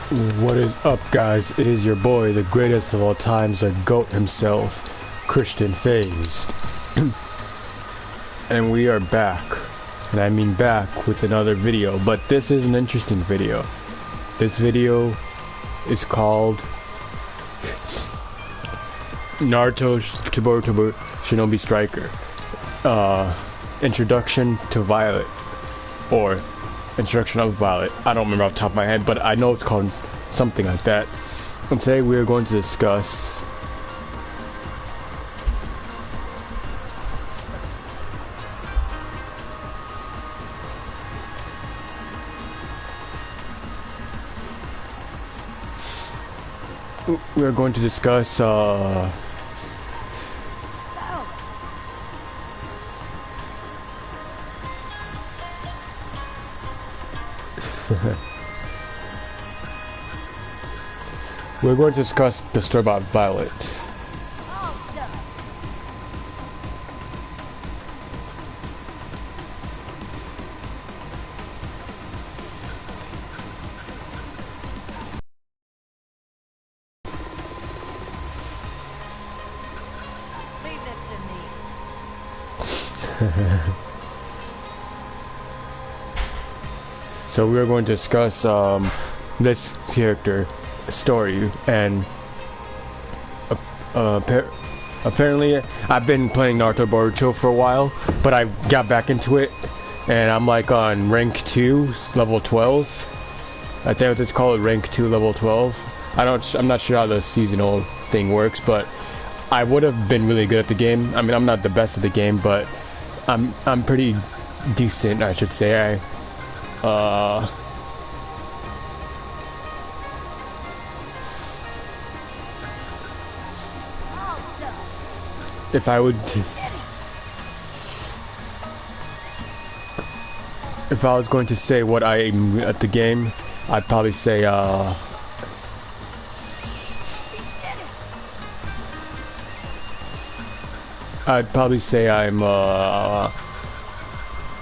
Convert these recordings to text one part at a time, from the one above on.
What is up, guys? It is your boy, the greatest of all times, the GOAT himself, Christian Phased. And we are back. And I mean back with another video, but this is an interesting video. This video is called Naruto to Boruto Shinobi Striker. Introduction to Violet. Or Introduction of Violet. I don't remember off the top of my head, but I know it's called something like that. And today we are going to discuss we're going to discuss the story about Violet. Leave this to me. So we are going to discuss this character story, and apparently I've been playing Naruto Boruto for a while, but I got back into it and I'm like on rank 2 level 12. I think what it's called, rank 2 level 12. I'm not sure how the seasonal thing works, but I would have been really good at the game. I mean, I'm not the best at the game, but I'm pretty decent, I should say. If I was going to say what I am at the game, I'd probably say I'm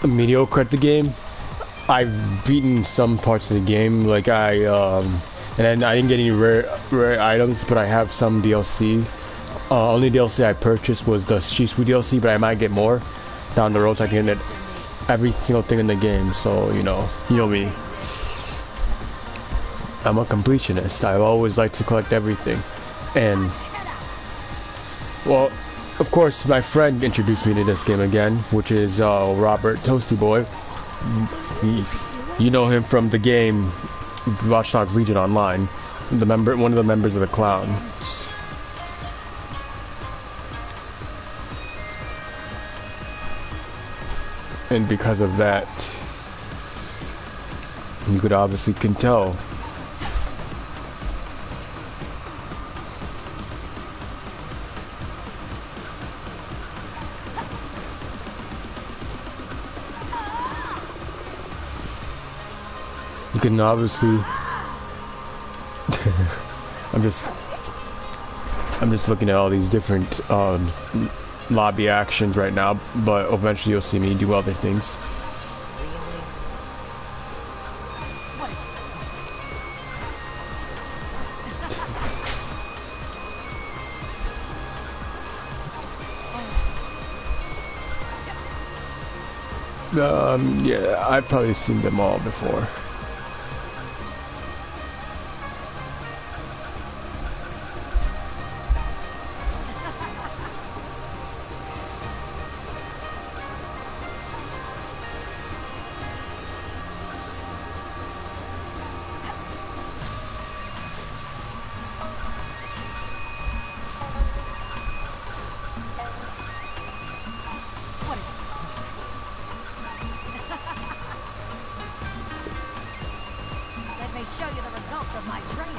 mediocre at the game. I've beaten some parts of the game, like and then I didn't get any rare items, but I have some DLC. Only DLC I purchased was the Shisui DLC, but I might get more down the road so I can get every single thing in the game. So you know me. I'm a completionist. I always like to collect everything, and well, of course, my friend introduced me to this game again, which is Robert Toasty Boy. You know him from the game Watch Dogs Legion Online, one of the members of the Clowns. And because of that, you could obviously tell. You can obviously I'm just looking at all these different lobby actions right now, but eventually you'll see me do other things. Yeah, I've probably seen them all before. Let me show you the results of my training.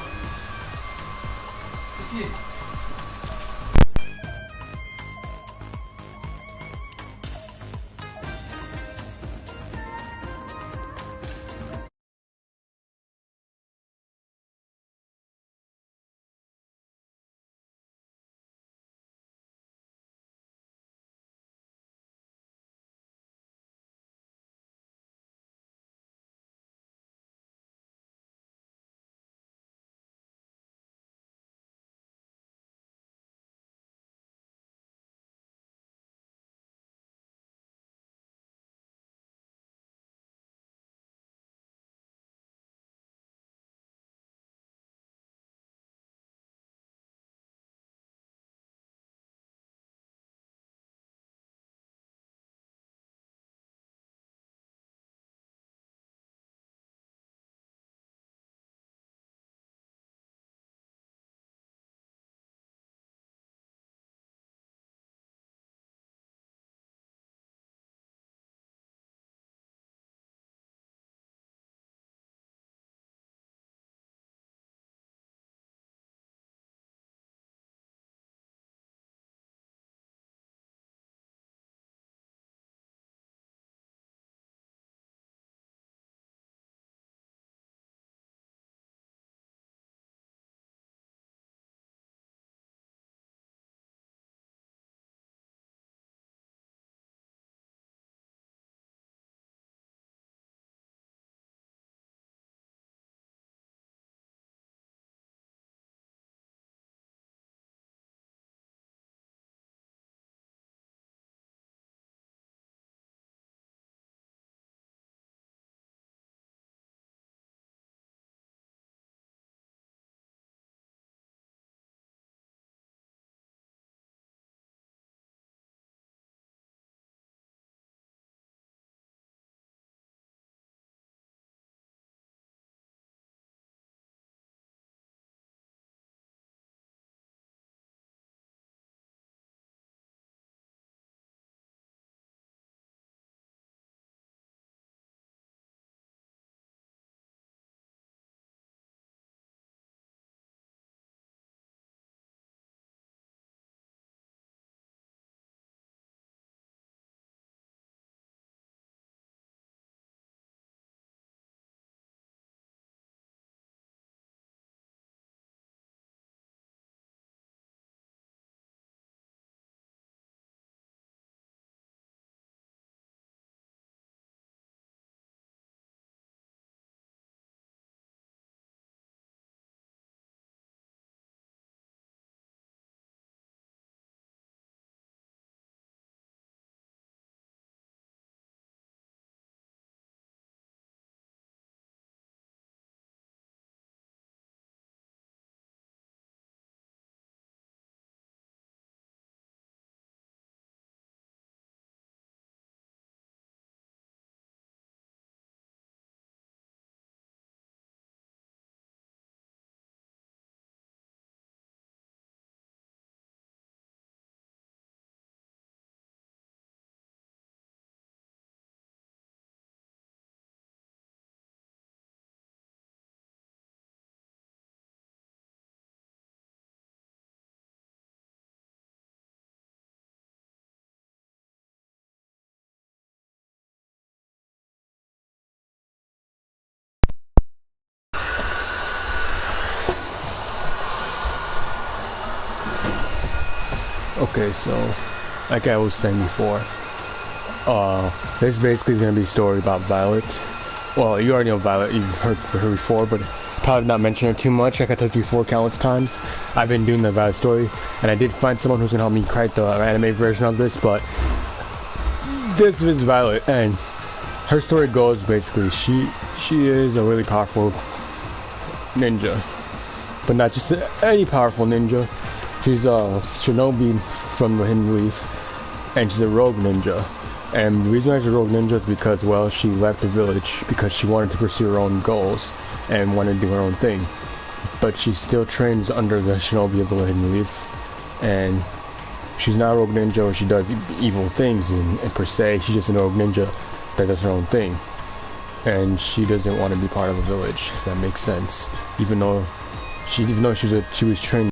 Okay, so like I was saying before, this basically is gonna be a story about Violet. Well, you already know Violet, you've heard her before, but probably not mention her too much. Like I told you before countless times, I've been doing the Violet story, and I did find someone who's gonna help me write the anime version of this, but this is Violet, and her story goes basically, she is a really powerful ninja, but not just any powerful ninja. She's a shinobi from the Hidden Leaf, and she's a rogue ninja. And the reason why she's a rogue ninja is because, well, she left the village because she wanted to pursue her own goals and wanted to do her own thing. But she still trains under the shinobi of the Hidden Leaf, and she's not a rogue ninja or she does evil things and per se. She's just a rogue ninja that does her own thing, and she doesn't want to be part of a village, if that makes sense. Even though she was trained,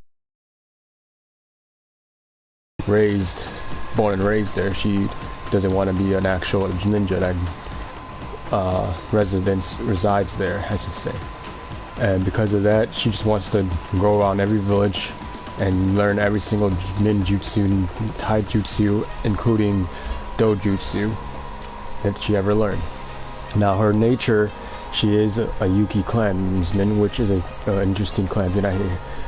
born and raised there, she doesn't want to be an actual ninja that resides there, I should say. And because of that, she just wants to go around every village and learn every single ninjutsu, taijutsu, including dojutsu that she ever learned. Now her nature, she is a Yuki clansman, which is an interesting clansman. I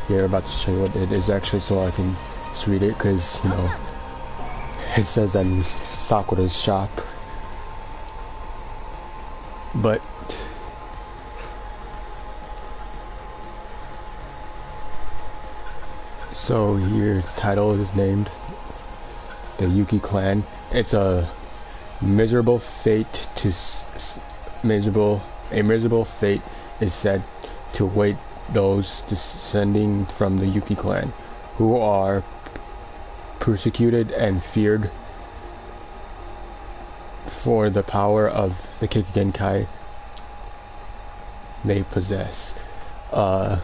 hear about to show you what it is actually, so I can just read it, because you know it says that in Sakura's shop. But so here, the title is named the Yuki clan. It's a miserable fate a miserable fate is said to await those descending from the Yuki clan, who are persecuted and feared for the power of the Kikigenkai they possess.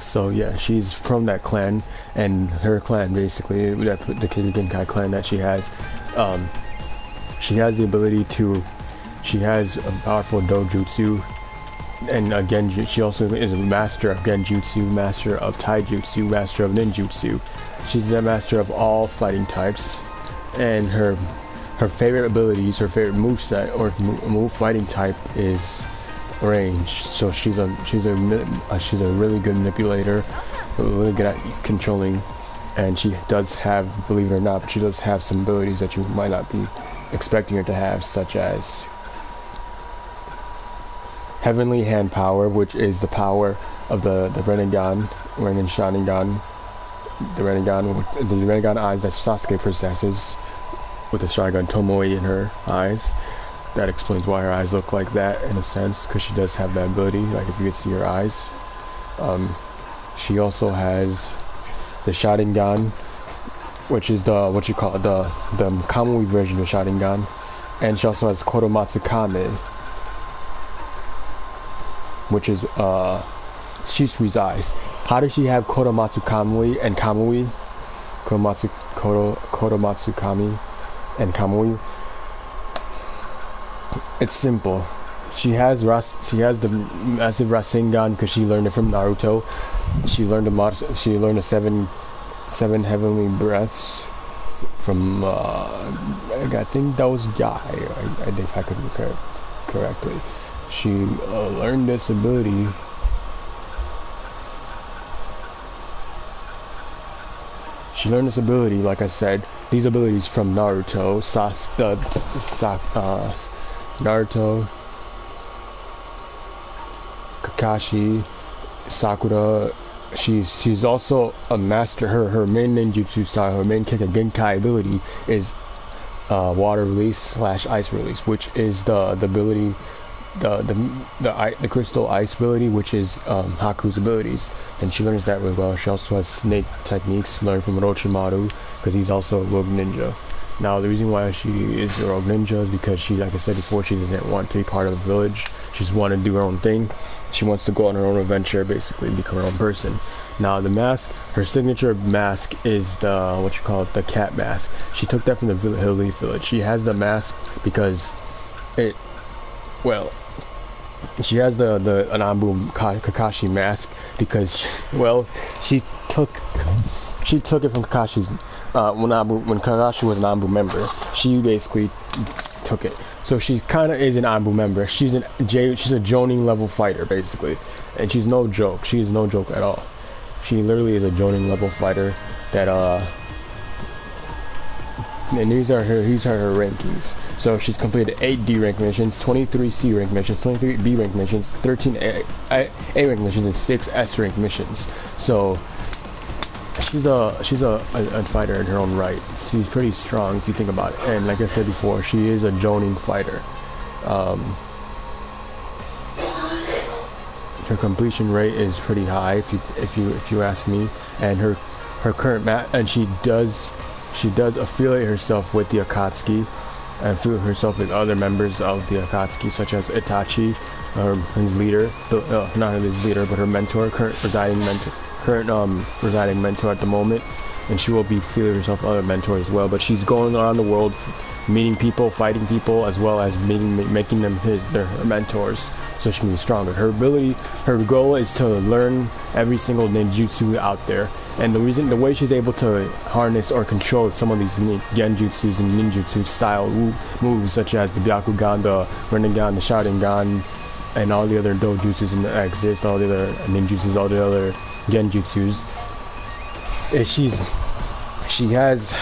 So yeah, she's from that clan, and her clan basically, the Kikigenkai clan that she has the ability to, she has a powerful dojutsu, and again she also is a master of genjutsu, master of taijutsu, master of ninjutsu. She's a master of all fighting types, and her favorite abilities, her favorite moveset or move fighting type is range. So she's a really good manipulator, really good at controlling, and she does have, believe it or not, but she does have some abilities that you might not be expecting her to have, such as Heavenly Hand Power, which is the power of the Rinnegan Sharingan, the Rinnegan eyes that Sasuke possesses, with the Sharingan Tomoe in her eyes. That explains why her eyes look like that, in a sense, because she does have that ability, like if you could see her eyes. She also has the Sharingan, which is the Kamui version of Sharingan, and she also has Kodomatsu Kame, which is Shisui's eyes. How does she have Kodomatsu Kamui and Kamui? Kodomatsu Kami and Kamui? It's simple. She has the massive Rasengan because she learned it from Naruto. She learned the seven heavenly breaths from I think that was Guy, if I could recall correctly. She learned this ability like I said, these abilities from Naruto, Naruto, Kakashi, Sakura. She's also a master. Her main ninjutsu style, her main Genkai ability is water release / ice release, which is the ability, the crystal ice ability, which is Haku's abilities, and she learns that really well. She also has snake techniques learned from Orochimaru, because he's also a rogue ninja. Now the reason why she is a rogue ninja is because she, like I said before, she doesn't want to be part of the village. She just wants to do her own thing. She wants to go on her own adventure, basically become her own person. Now the mask, her signature mask is the cat mask. She took that from the Hill Leaf village. She has the mask because She has the Anambu Kakashi mask because, well, she took it from Kakashi's when Kakashi was an Anbu member. She basically took it. So she kind of is an Anbu member. She's a Jonin level fighter basically, and she's no joke. She is no joke at all. She literally is a Jonin level fighter that and these are her rankings. So she's completed 8 D rank missions, 23 C rank missions, 23 B rank missions, 13 A rank missions, and 6 S rank missions. So she's a fighter in her own right. She's pretty strong if you think about it. And like I said before, she is a Jonin fighter. Her completion rate is pretty high if you ask me. And her current and she does affiliate herself with the Akatsuki, and affiliate herself with other members of the Akatsuki, such as Itachi, his leader, not his leader, but her mentor, current residing mentor at the moment, and she will be affiliating herself with other mentors as well. But she's going around the world, meeting people, fighting people, as well as making them her mentors, so she can be stronger. Her goal is to learn every single ninjutsu out there. And the way she's able to harness or control some of these genjutsus and ninjutsu style moves, such as the Byakugan, the Rinnegan, the Sharingan, and all the other dojutsus that exist, all the other ninjutsus, all the other genjutsus, is she has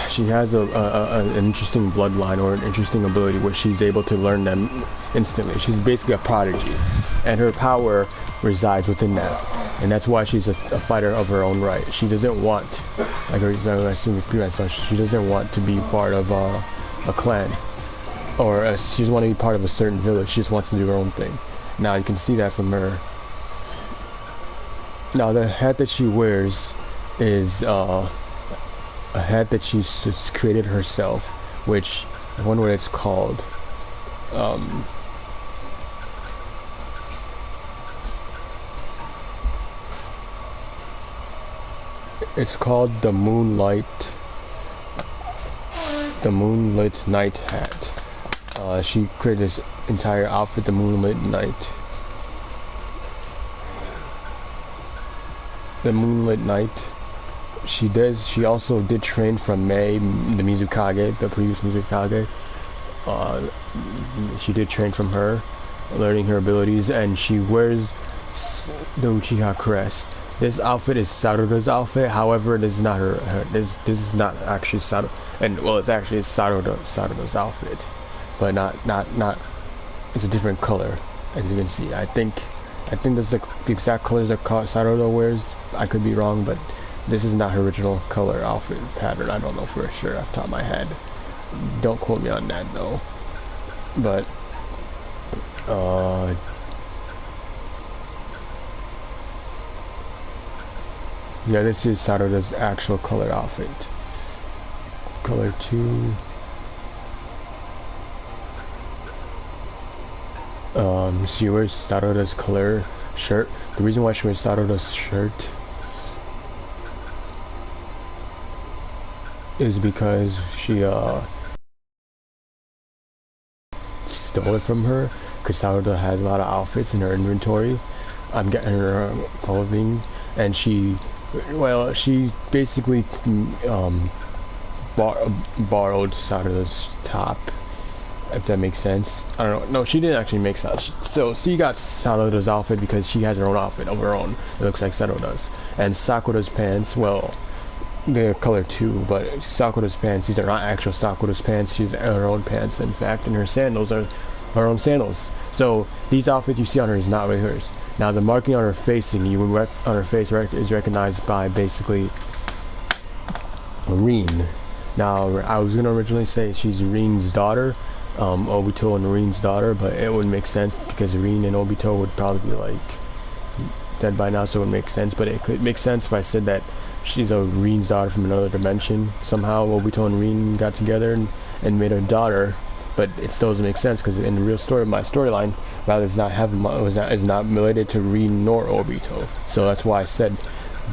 an interesting bloodline or an interesting ability where she's able to learn them instantly. She's basically a prodigy, and her power resides within that, and that's why she's a fighter of her own right. She doesn't want, like I assume she doesn't want to be part of a clan, or she doesn't want to be part of a certain village. She just wants to do her own thing. Now you can see that from her. Now the hat that she wears is a hat that she's created herself, which I wonder what it's called. It's called the Moonlit Night hat. She created this entire outfit, the Moonlit Night. The Moonlit Night. She also did train from Mei, the Mizukage, the previous Mizukage. She did train from her, learning her abilities, and she wears the Uchiha crest. This outfit is Saruto's outfit. However, this is not this is not actually Saruto, and well, it's actually Saruto's outfit, but not. It's a different color, as you can see. I think that's the exact colors that Saruto wears. I could be wrong, but this is not her original color outfit pattern. I don't know for sure off the top of my head. Don't quote me on that though. But yeah, this is Saruto's actual color outfit. Color 2. She wears Saruto's color shirt. The reason why she wears Saruto's shirt is because she stole it from her, because Saruto has a lot of outfits in her inventory. I'm getting her clothing, and she basically borrowed Saruto's top, if that makes sense. I don't know. No, she didn't actually make sense. So she got Saruto's outfit because she has her own outfit of her own. It looks like Saruto's. And Sakura's pants, well, they're color 2, but Sakura's pants, these are not actual Sakura's pants. She's her own pants, in fact, and her sandals are her own sandals. So these outfits you see on her is not really hers. Now the marking on her face is recognized by basically Rin. Now I was gonna originally say she's Rin's daughter, Obito and Rin's daughter, but it wouldn't make sense because Rin and Obito would probably be like dead by now, so it would make sense. But it could make sense if I said that she's a Rin's daughter from another dimension. Somehow Obito and Rin got together and made a daughter, but it still doesn't make sense because in the real story, my storyline, rather is not related to Rin nor Obito. So that's why I said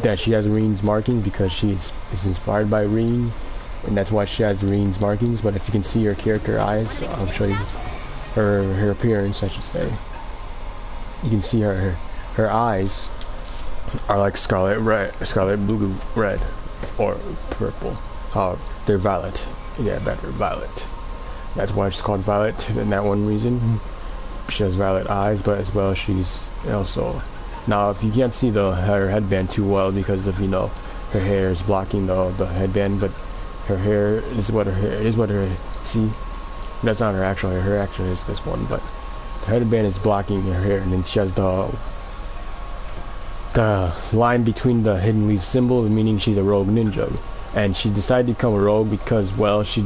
that she has Rin's markings, because is inspired by Rin, and that's why she has Rin's markings. But if you can see her character eyes, I'll show you her appearance, I should say. you can see her eyes are like scarlet blue red, or purple. They're violet. Yeah, better violet. That's why she's called Violet. And that one reason, she has violet eyes, but as well she's also. Now, if you can't see her headband too well because of her hair is blocking the headband, but her hair is what her see. That's not her actual hair. Her actual is this one, but the headband is blocking her hair, and then she has the line between the hidden leaf symbol, meaning she's a rogue ninja. And she decided to become a rogue because, well, she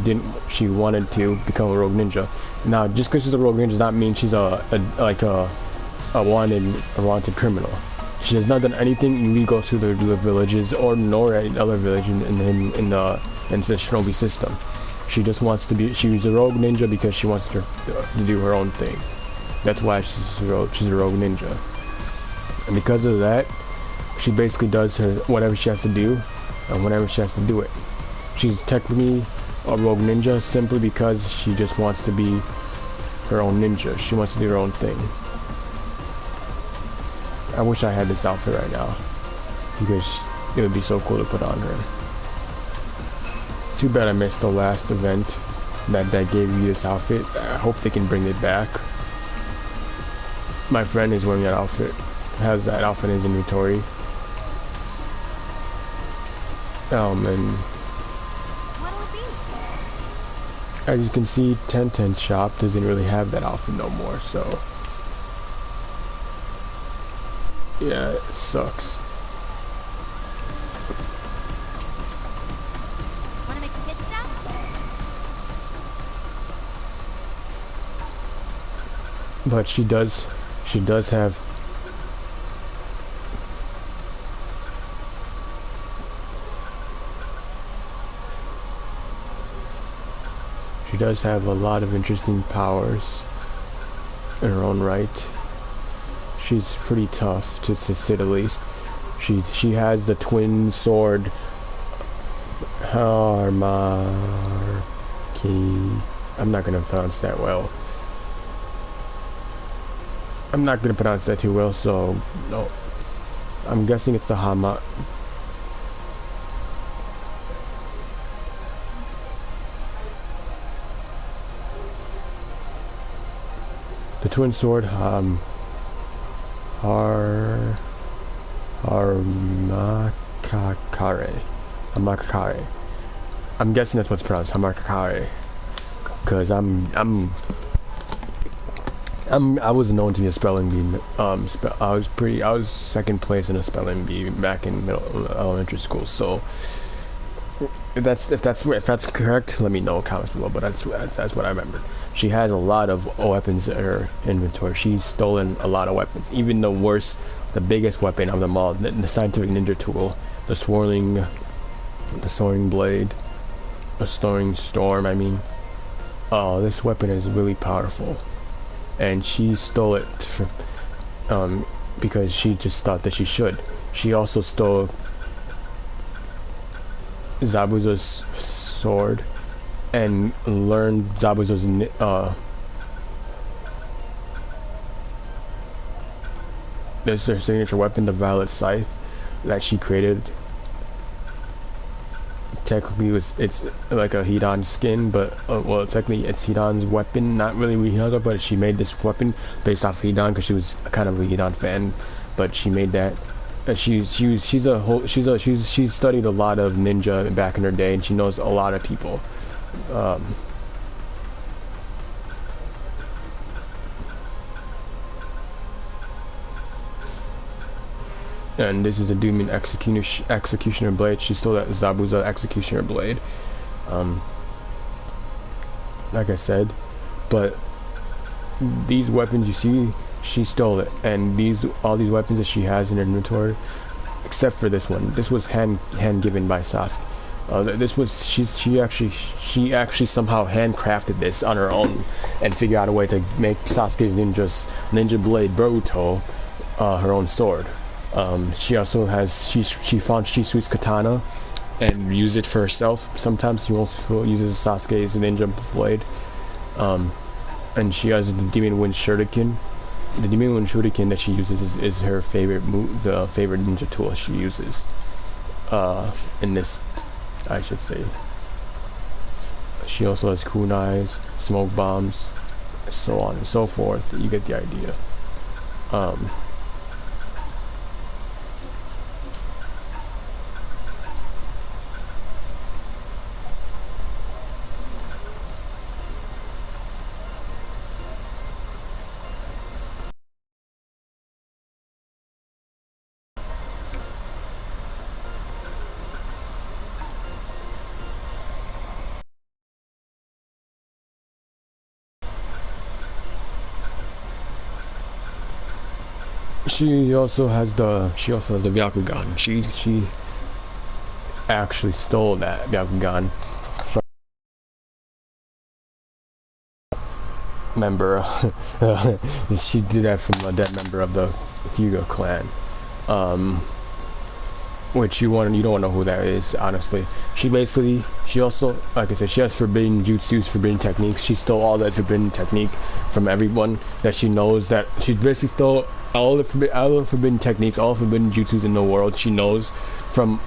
wanted to become a rogue ninja. Now, just because she's a rogue ninja does not mean she's a wanted criminal. She has not done anything illegal to the villages nor any other village in the Shinobi system. She just wants to be. She's a rogue ninja because she wants to do her own thing. That's why she's a rogue ninja. And because of that, she basically does whatever she has to do, and whenever she has to do it. She's technically a rogue ninja simply because she just wants to be her own ninja. She wants to do her own thing. I wish I had this outfit right now, because it would be so cool to put on her. Too bad I missed the last event that gave you this outfit. I hope they can bring it back. My friend is wearing that outfit. Has that outfit in his inventory. And as you can see, Tenten's shop doesn't really have that outfit no more, so yeah, it sucks. Wanna make a pit stop? But she does have a lot of interesting powers in her own right. She's pretty tough, to say the least. She has the twin sword Harmaki. I'm not gonna pronounce that well. I'm not gonna pronounce that too well, so no. I'm guessing it's the Hama. The twin sword, Hamakakare. I'm guessing that's what's pronounced, Hamakakare. Cause I was known to be a spelling bee. I was second place in a spelling bee back in elementary school. So if that's correct, let me know in the comments below. But that's what I remember. She has a lot of weapons in her inventory. She's stolen a lot of weapons. Even the biggest weapon of them all, the scientific ninja tool, the soaring blade, the soaring storm. I mean, oh, this weapon is really powerful, and she stole it because she just thought that she should. She also stole Zabuza's sword and learned Zabuza's there's their signature weapon, the Violet Scythe, that she created. Technically it's like a Hidan skin, but well, technically it's Hidan's weapon, not really Hidan, but she made this weapon based off Hidan because she was kind of a Hidan fan. But she made that. She's studied a lot of ninja back in her day, and she knows a lot of people. And this is a Demon Executioner blade. She stole that Zabuza Executioner blade. Like I said, but these weapons you see, she stole it, and all these weapons that she has in her inventory, except for this one. This was hand given by Sasuke. This was she actually somehow handcrafted this on her own and figured out a way to make Sasuke's ninja blade Boruto her own sword. She also has she found Shisui's katana and used it for herself. Sometimes she also uses Sasuke's ninja blade. And she has the Demon Wind Shuriken. the Demon Shuriken that she uses is her favorite move, the favorite ninja tool she uses. In this, I should say. She also has kunais, smoke bombs, so on and so forth. You get the idea. She also has the Byakugan. She actually stole that Byakugan from a member. She did that from a dead member of the Hyuga clan. Which you don't want to know who that is, honestly. She also, like I said, she has forbidden jutsus, forbidden techniques. She stole all that forbidden technique from everyone that she knows. That she basically stole all the forbidden techniques, all forbidden jutsus in the world. She knows from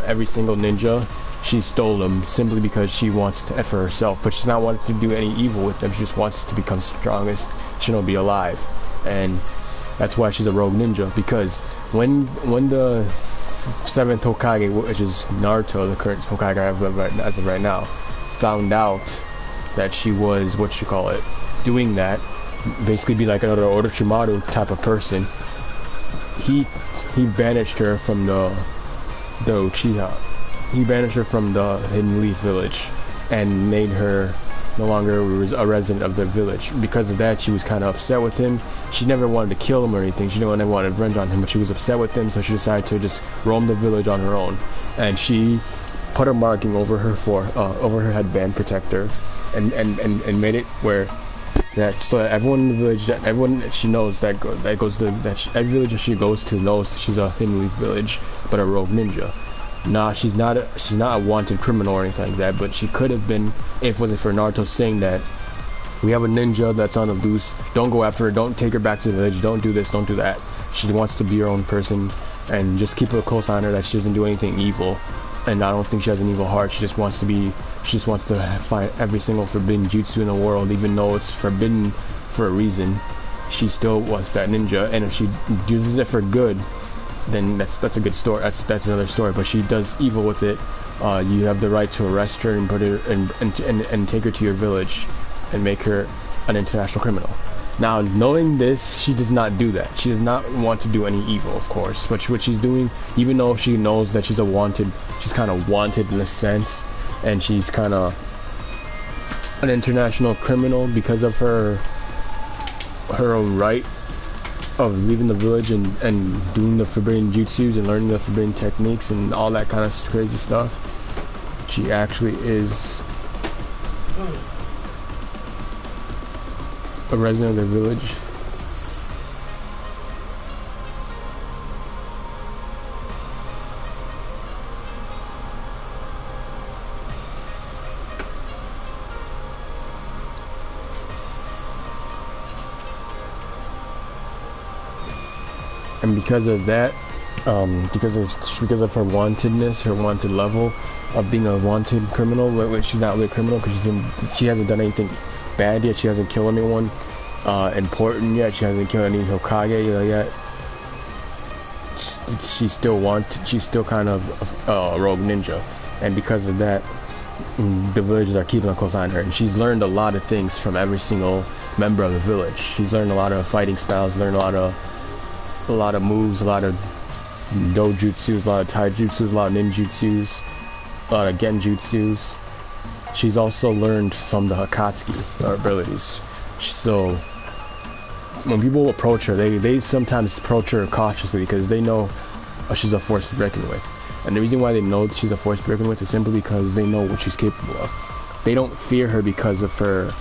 every single ninja. She stole them simply because she wants it for herself, but she's not wanting to do any evil with them. She just wants to become strongest shinobi alive, and that's why she's a rogue ninja. Because when the 7th Hokage, which is Naruto, the current Hokage as of right now, found out that she was, doing that, basically be like another Orochimaru type of person, he banished her from the Uchiha. He banished her from the Hidden Leaf village and made her no longer a resident of the village. Because of that, she was kind of upset with him. She never wanted to kill him or anything. She never wanted revenge on him, but she was upset with him, so she decided to just roam the village on her own. And she put a marking over her headband protector, and made it where so that everyone in the village, everyone that she knows every village that she goes to knows she's a Hidden Leaf village, but a rogue ninja. Nah, she's not a wanted criminal or anything like that, but she could have been if it wasn't for Naruto saying that we have a ninja that's on the loose, don't go after her, don't take her back to the village, don't do this, don't do that. She wants to be her own person and just keep a close eye on her that she doesn't do anything evil. And I don't think she has an evil heart. She just wants to find every single forbidden jutsu in the world, even though it's forbidden for a reason. She still wants that ninja, and if she uses it for good, then that's a good story. That's another story. But she does evil with it. You have the right to arrest her and put her and take her to your village and make her an international criminal. Now, knowing this, she does not do that. She does not want to do any evil, of course. But what she's doing, even though she knows that she's kind of wanted in a sense, and she's kind of an international criminal because of her own right of leaving the village and doing the forbidden jutsus and learning the forbidden techniques and all that kind of crazy stuff. She actually is a resident of the village. And because of that, because of her wantedness, her wanted level of being a wanted criminal, which she's not really a criminal because she hasn't done anything bad yet. She hasn't killed anyone important yet. She hasn't killed any Hokage yet. She's still kind of a rogue ninja, and because of that, the villagers are keeping a close eye on her. And she's learned a lot of things from every single member of the village. She's learned a lot of fighting styles, learned a lot of moves, a lot of dojutsus, a lot of taijutsus, a lot of ninjutsus, a lot of genjutsus. She's also learned from the Akatsuki, her abilities. So when people approach her, they sometimes approach her cautiously because they know she's a force to be reckoned with. And the reason why they know she's a force to be reckoned with is simply because they know what she's capable of. They don't fear her because of her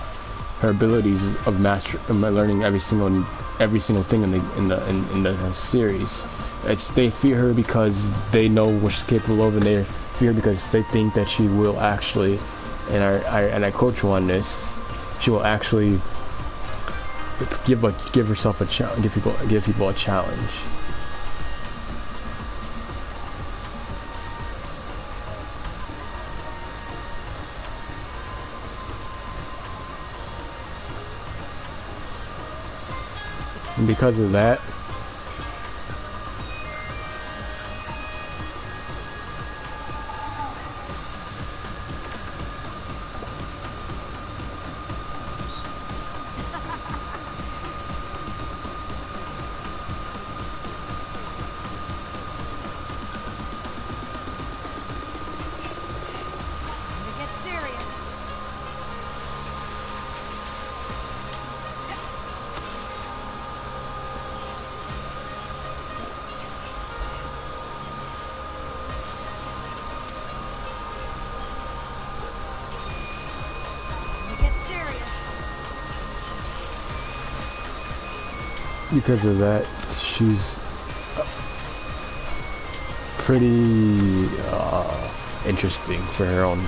abilities of learning every single thing in the series. They fear her because they know what she's capable of, and they fear her because they think that she will actually, and I quote you on this, she will actually give herself a challenge, give people a challenge. And because of that, Get serious. Get serious. because of that, she's pretty interesting for her own.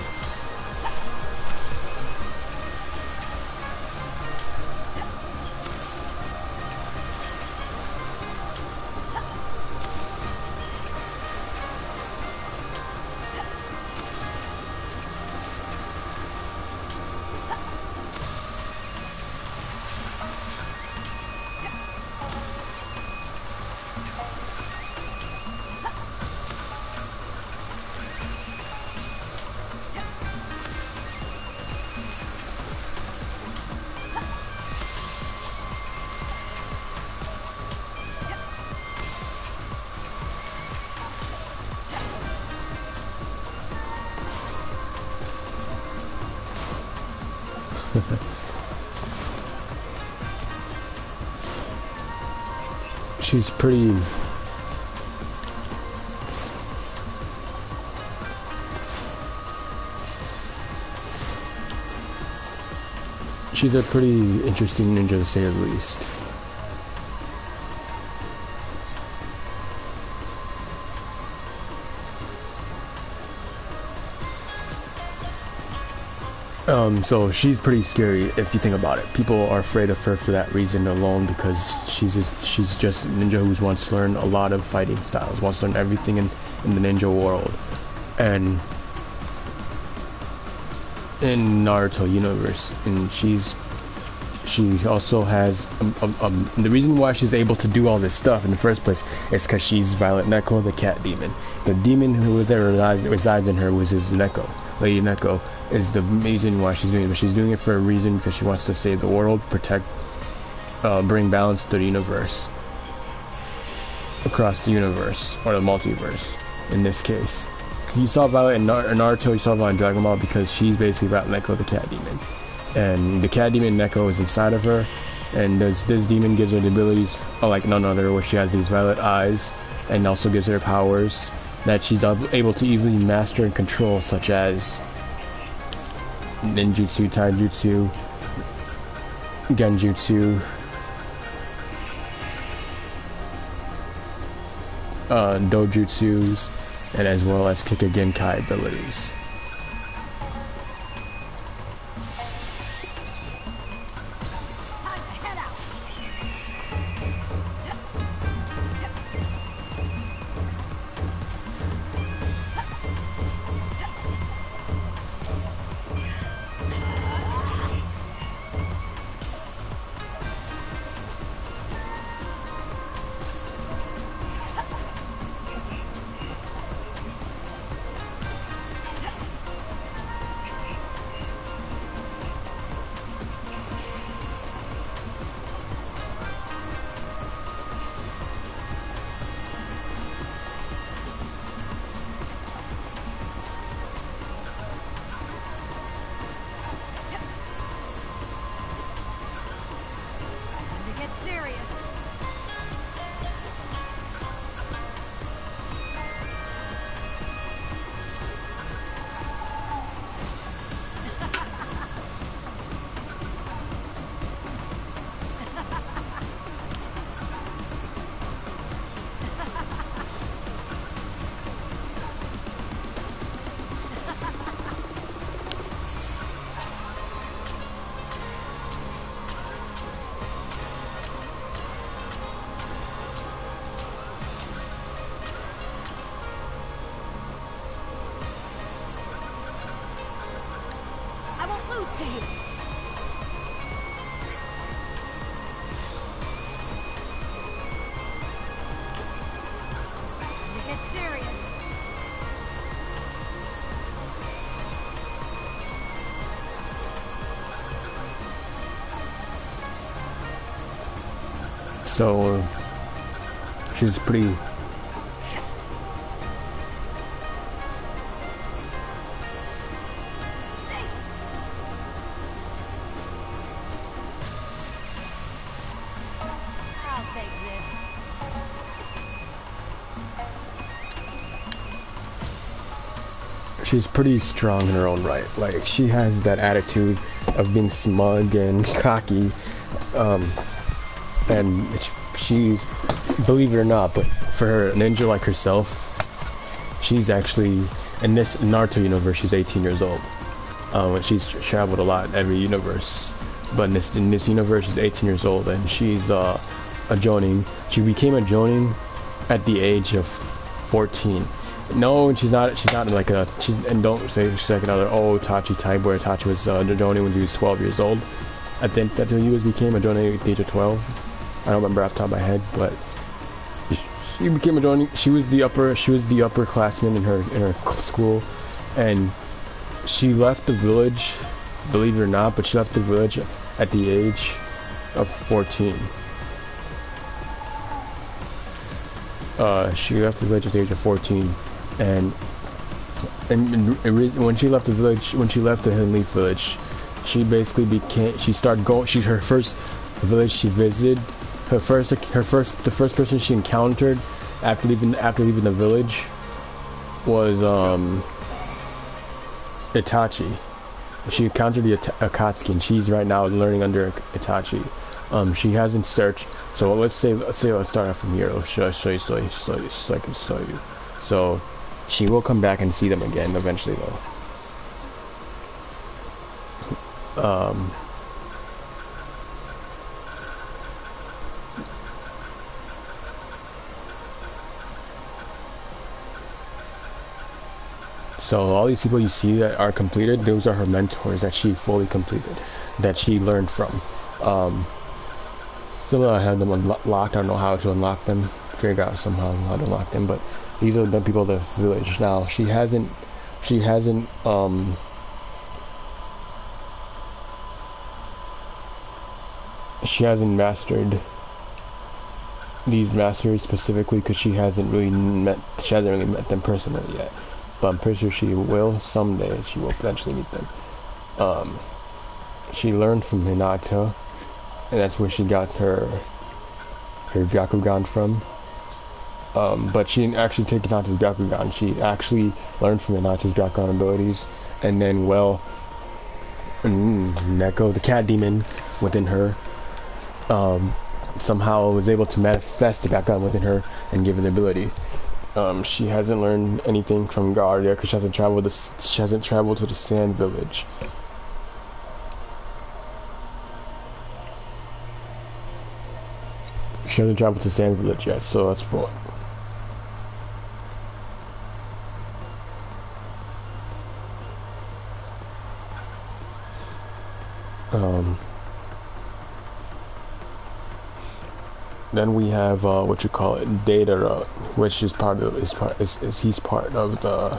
She's pretty. She's a pretty interesting ninja, to say the least. So she's pretty scary if you think about it. People are afraid of her for that reason alone, because she's just a ninja who's wants to learn a lot of fighting styles, wants to learn everything in the ninja world. And in Naruto universe, and she also has the reason why she's able to do all this stuff in the first place is because she's Violet Neko, the cat demon. The demon who resides in her was his Neko. Lady Neko is the reason why she's doing it, but she's doing it for a reason, because she wants to save the world, protect, bring balance to the universe, across the universe, or the multiverse, in this case. You saw Violet in Naruto, you saw Violet in Dragon Ball, because she's basically Violet Neko, the cat demon. And the cat demon Neko is inside of her, and this demon gives her the abilities like none other, where she has these violet eyes, and also gives her powers that she's able to easily master and control, such as ninjutsu, taijutsu, genjutsu, dojutsus, and as well as Kikagenkai abilities. lose to you. Gonna get serious. So she's pretty. I'll take this. She's pretty strong in her own right. Like, she has that attitude of being smug and cocky, and she's, believe it or not, but for her, a ninja like herself, she's actually, in this Naruto universe, she's 18 years old. And she's traveled a lot in every universe, but in this universe, she's 18 years old, and she's a jonin. She became a jonin at the age of 14. No, she's not like a, and don't say she's like another, oh, Itachi type, where Itachi was a jonin when he was 12 years old. I think that's when he became a jonin at the age of 12. I don't remember off the top of my head, but she became a jonin. She was the upperclassman in her school, and she left the village, believe it or not, but she left the village at the age of 14. She left the village at the age of 14, and when she left the village, when she left the Hidden Leaf village, she basically became, her first village she visited, the first person she encountered after leaving the village was Itachi. She encountered the Akatsuki, and she's right now learning under Itachi. She hasn't searched, so let's start off from here. I'll show you so I can show you. So she will come back and see them again eventually, though. So all these people you see that are completed, those are her mentors that she fully completed, that she learned from. Still I have them unlocked. I don't know how to unlock them, figure out somehow how to unlock them, but these are the people of the village. Now she hasn't mastered these masters specifically because she hasn't really met them personally yet, but I'm pretty sure she will someday. She will eventually meet them. She learned from Hinata, and that's where she got her Byakugan from. But she didn't actually take Hinata's Byakugan. She actually learned from Hinata's Byakugan abilities, and then, well, Neko, the cat demon within her, somehow was able to manifest the Byakugan within her and give her the ability. She hasn't learned anything from Guard yet because she hasn't traveled to the Sand Village. She hasn't traveled to Sand Village yet, so that's for then we have what you call it, Data, which is he's part of the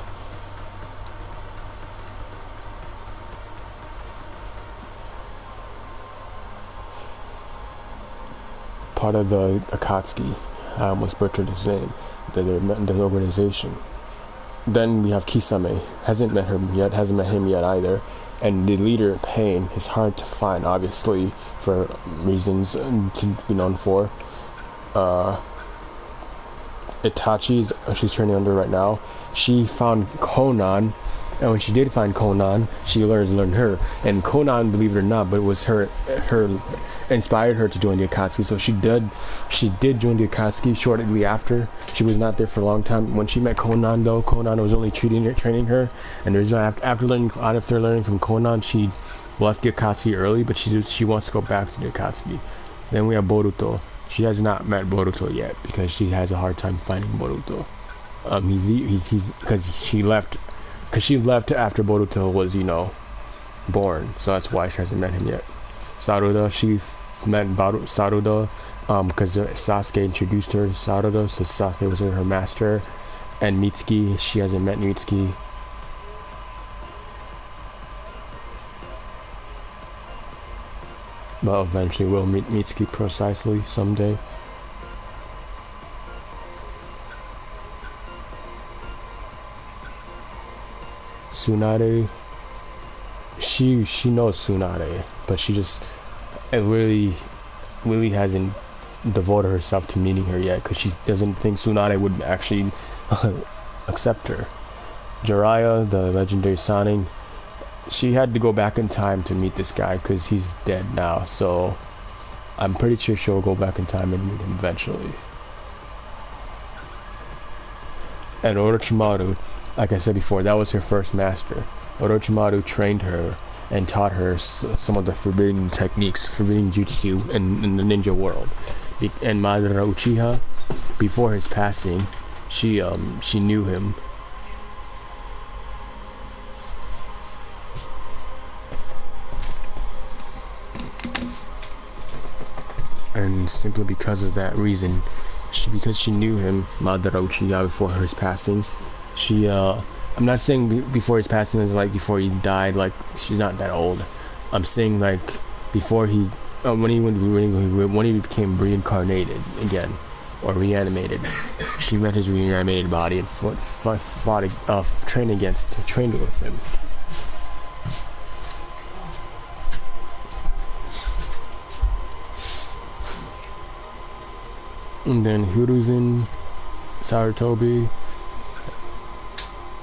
Akatsuki. I almost butchered his name. The organization. Then we have Kisame. Hasn't met him yet either. And the leader, Pain, is hard to find, obviously, for reasons to be known for. Itachi, she's training under right now. She found Konan, and when she did find Konan, she learned her. And Konan, believe it or not, but it was her inspired her to join the Akatsuki. So she did join the Akatsuki shortly after. She was not there for a long time. When she met Konan, though, Konan was only training her. And the reason after learning from Konan, she left the Akatsuki early, but she wants to go back to the Akatsuki. Then we have Boruto. She has not met Boruto yet because she has a hard time finding Boruto. He's because she left after Boruto was, born, so that's why she hasn't met him yet. Saruda, she met Saruda because Sasuke introduced her to Saruda, so Sasuke was her master. And Mitsuki, she hasn't met Mitsuki. But eventually we'll meet Mitsuki precisely someday. Tsunade, she knows Tsunade, but she just really hasn't devoted herself to meeting her yet because she doesn't think Tsunade would actually accept her. Jiraiya, the legendary Sannin, she had to go back in time to meet this guy because he's dead now, so I'm pretty sure she'll go back in time and meet him eventually. And Orochimaru, like I said before, that was her first master. Orochimaru trained her and taught her some of the forbidden techniques, forbidden jutsu in the ninja world. And Madara Uchiha, before his passing, she knew him. And simply because of that reason, because she knew him, Madara Uchiha, before his passing, she I'm not saying before his passing is like before he died, like she's not that old. I'm saying like before he when he became reincarnated again or reanimated, she met his reanimated body and trained with him. And then Hiruzen, Sarutobi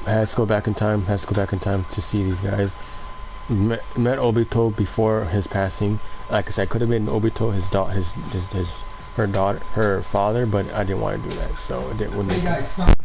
has to go back in time to see these guys. Met Obito before his passing. Like I said, I could have been Obito, her father, but I didn't want to do that, so it didn't. Hey guys, stop.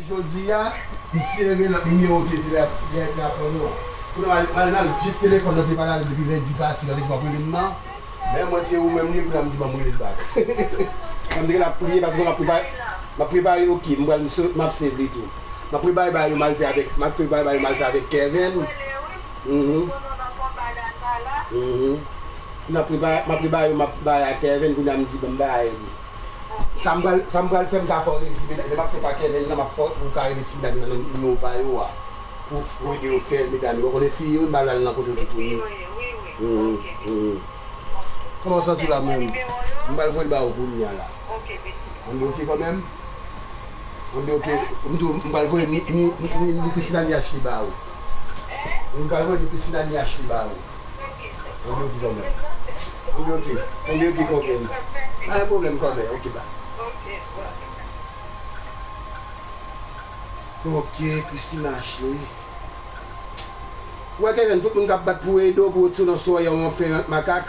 Josia, monsieur le numéro qui est là, c'est après nous. Pour nous, on a juste téléphone, on pas là depuis 20 passes, on va prendre maintenant. Mais moi, c'est vous-même, vous me dites, je vais le bac. Je me dis la prière parce qu'on m'a préparé au qui, m'a servi tout. M'a préparé le mal fait avec Kevin. M'a préparé avec Kevin, pour me dire, ça me va faire ma forme, je m'a fait pas Kevin, je m'a fait pour carrer les petits dans nos pas pour aider au faire, mesdames. On est filles, on va aller dans côté de tout. Comment ça tu la même? On va le voir là. On est ok quand même? On est ok. On va le voir ni piscine ni acheter là. On va le voir ni piscine ni acheter là. On est ok quand même. On est ok quand même. Pas de problème quand même. Ok bah. Ok, Christine Ashley. Ouais, Kevin, tout le monde a battu pour aider pour tout dans soir, on fait macaque.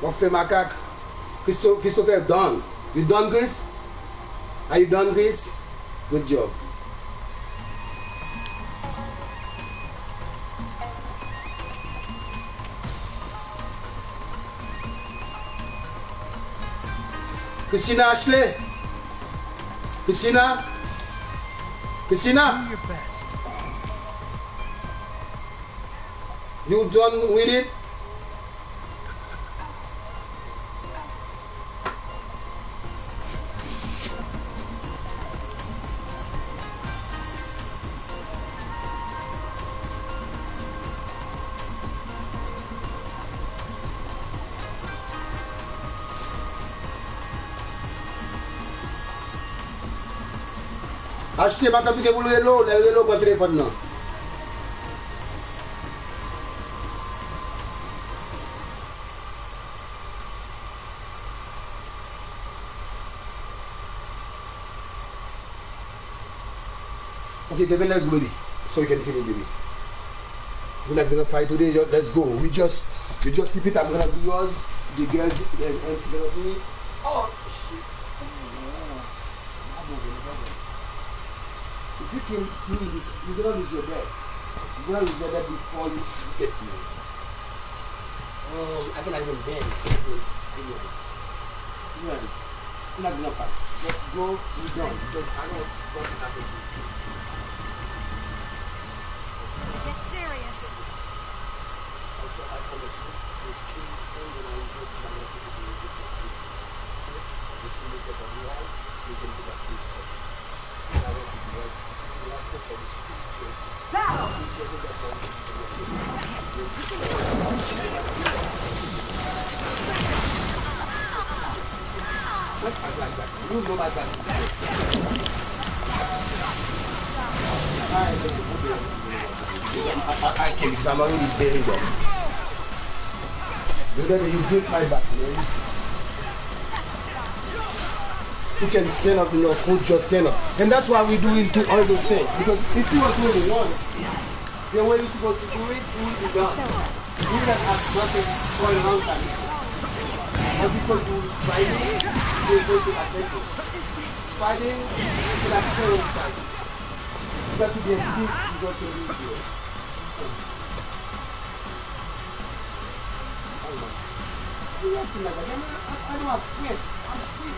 On fait macaque. Christopher, done. You done, Chris? Are you done, Chris? Good job. Christina Ashley? Christina? Christina? Do your best. You done with it? Acheter ma carte pour le vélo pour le téléphone non. Okay, Kevin, let's go, baby. So you can finish, baby. We're not gonna fight today. Let's go. You just keep it. I'm gonna do yours. The girls, aunts gonna do it. Oh shit! If you can do this, you're gonna lose your bed. You're gonna lose your bed before you get to it. I cannot even bend. Ignorance. You're not gonna fight. Let's go. We're done. Because I know what will happen to you. Get serious. I promise you, this key thing when I use it, I'm going to give you a good sleep. This will make it a real, so you can get a free stuff. This I want to do, right? This is the last step for the spiritual. Spiritual, that's all you need to do. What? I like that. You know my bad. I can't because I'm already buried them. You break my back, man. You can stand up in your foot, just stand up. And that's why we do into all those things. Because if you are doing it once, the way you're supposed to do it, you will be done. You will not have nothing for a long time. But because you fighting, you're going to affect it. Fighting, you will have to fight. You got to be a beast, Jesus will use you. You're acting like that. I don't have strength. I'm sick.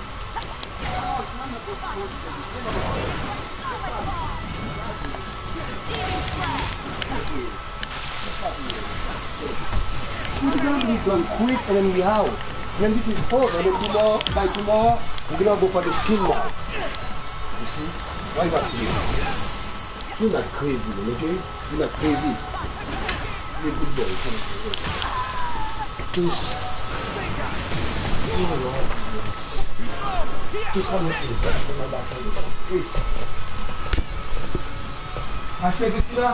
We're going to be done quick and then we out. Then this is hot and then tomorrow, by tomorrow, we're going to go for the skin now. You see? Why not crazy? You're not crazy, man, okay? You're not crazy. You're a good boy. Just... Just one minute, please. Hashtag Christina.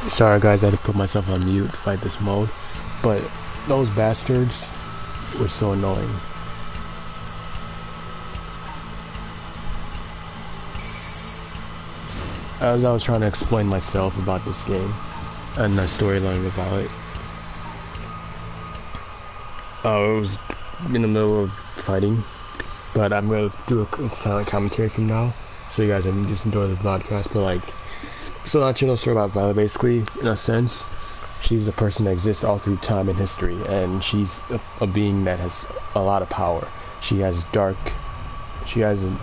Sorry guys, I had to put myself on mute to fight this mode. But those bastards were so annoying. As I was trying to explain myself about this game and the storyline about it, it was in the middle of fighting, but I'm gonna do a silent commentary from now, so you guys can just enjoy the podcast. But like, so not you know story about Violet. Basically, in a sense, she's a person that exists all through time and history, and she's a being that has a lot of power. She has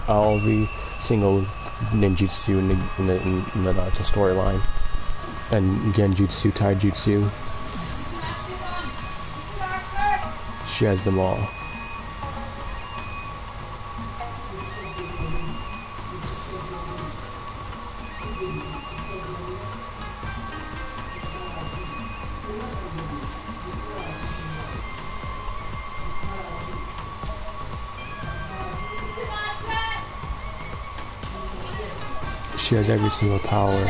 all the single ninjutsu in the Naruto storyline, and genjutsu, taijutsu. She has them all. She has every single power.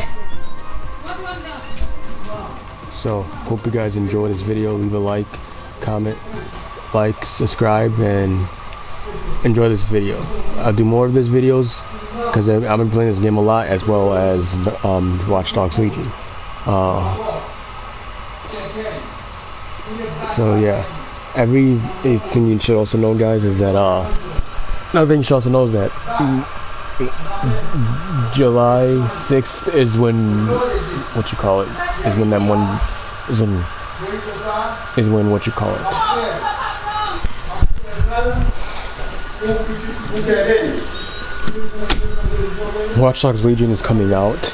So, hope you guys enjoy this video. Leave a like, comment, subscribe, and enjoy this video. I'll do more of these videos because I've been playing this game a lot, as well as Watch Dogs Legion. So yeah, everything you should also know, guys, is that another thing you should also know is that July 6th is when is when what you call it. Watch Dogs Legion is coming out.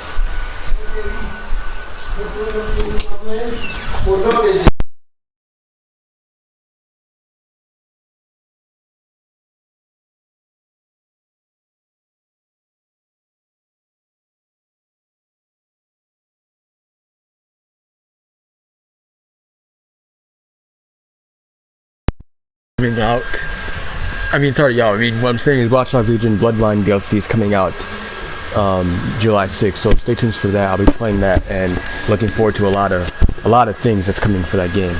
What I'm saying is Watch Dogs Legion Bloodline DLC is coming out July 6th, so stay tuned for that. I'll be playing that and looking forward to a lot of things that's coming for that game.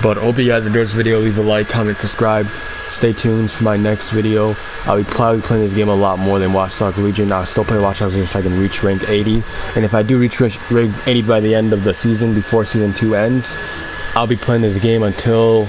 But hope you guys enjoyed this video. Leave a like, comment, subscribe. Stay tuned for my next video. I'll be probably playing this game a lot more than Watch Dogs Legion. I'll still play Watch Dogs Legion so I can reach rank 80. And if I do reach rank 80 by the end of the season, before season 2 ends, I'll be playing this game until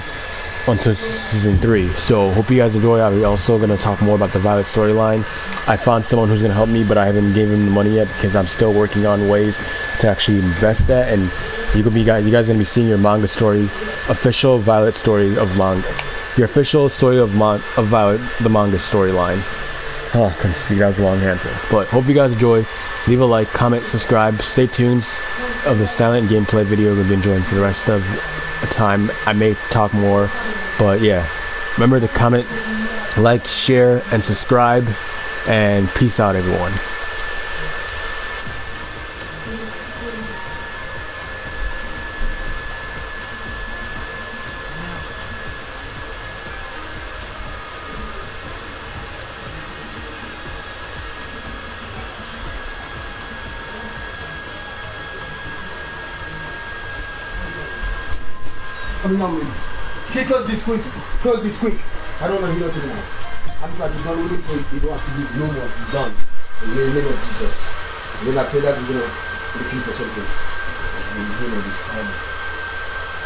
season 3. So hope you guys enjoy. I'll be also going to talk more about the Violet storyline. I found someone who's going to help me, but I haven't given him the money yet because I'm still working on ways to actually invest that. And you guys going to be seeing your manga story, official Violet story of manga, your official story of Violet, the manga storyline. Couldn't speak, that was a long handful. But hope you guys enjoy. Leave a like, comment, subscribe. Stay tuned of the silent gameplay video we're going to be enjoying for the rest of the time. I may talk more, but yeah. Remember to comment, like, share, and subscribe. And peace out, everyone. Close this quick. Close this quick. I don't know if you know what to do now. I'm trying to done with it, so you don't have to do no more. It's done. In the name of Jesus. When I pray that, we're going to looking for something. In the name of this.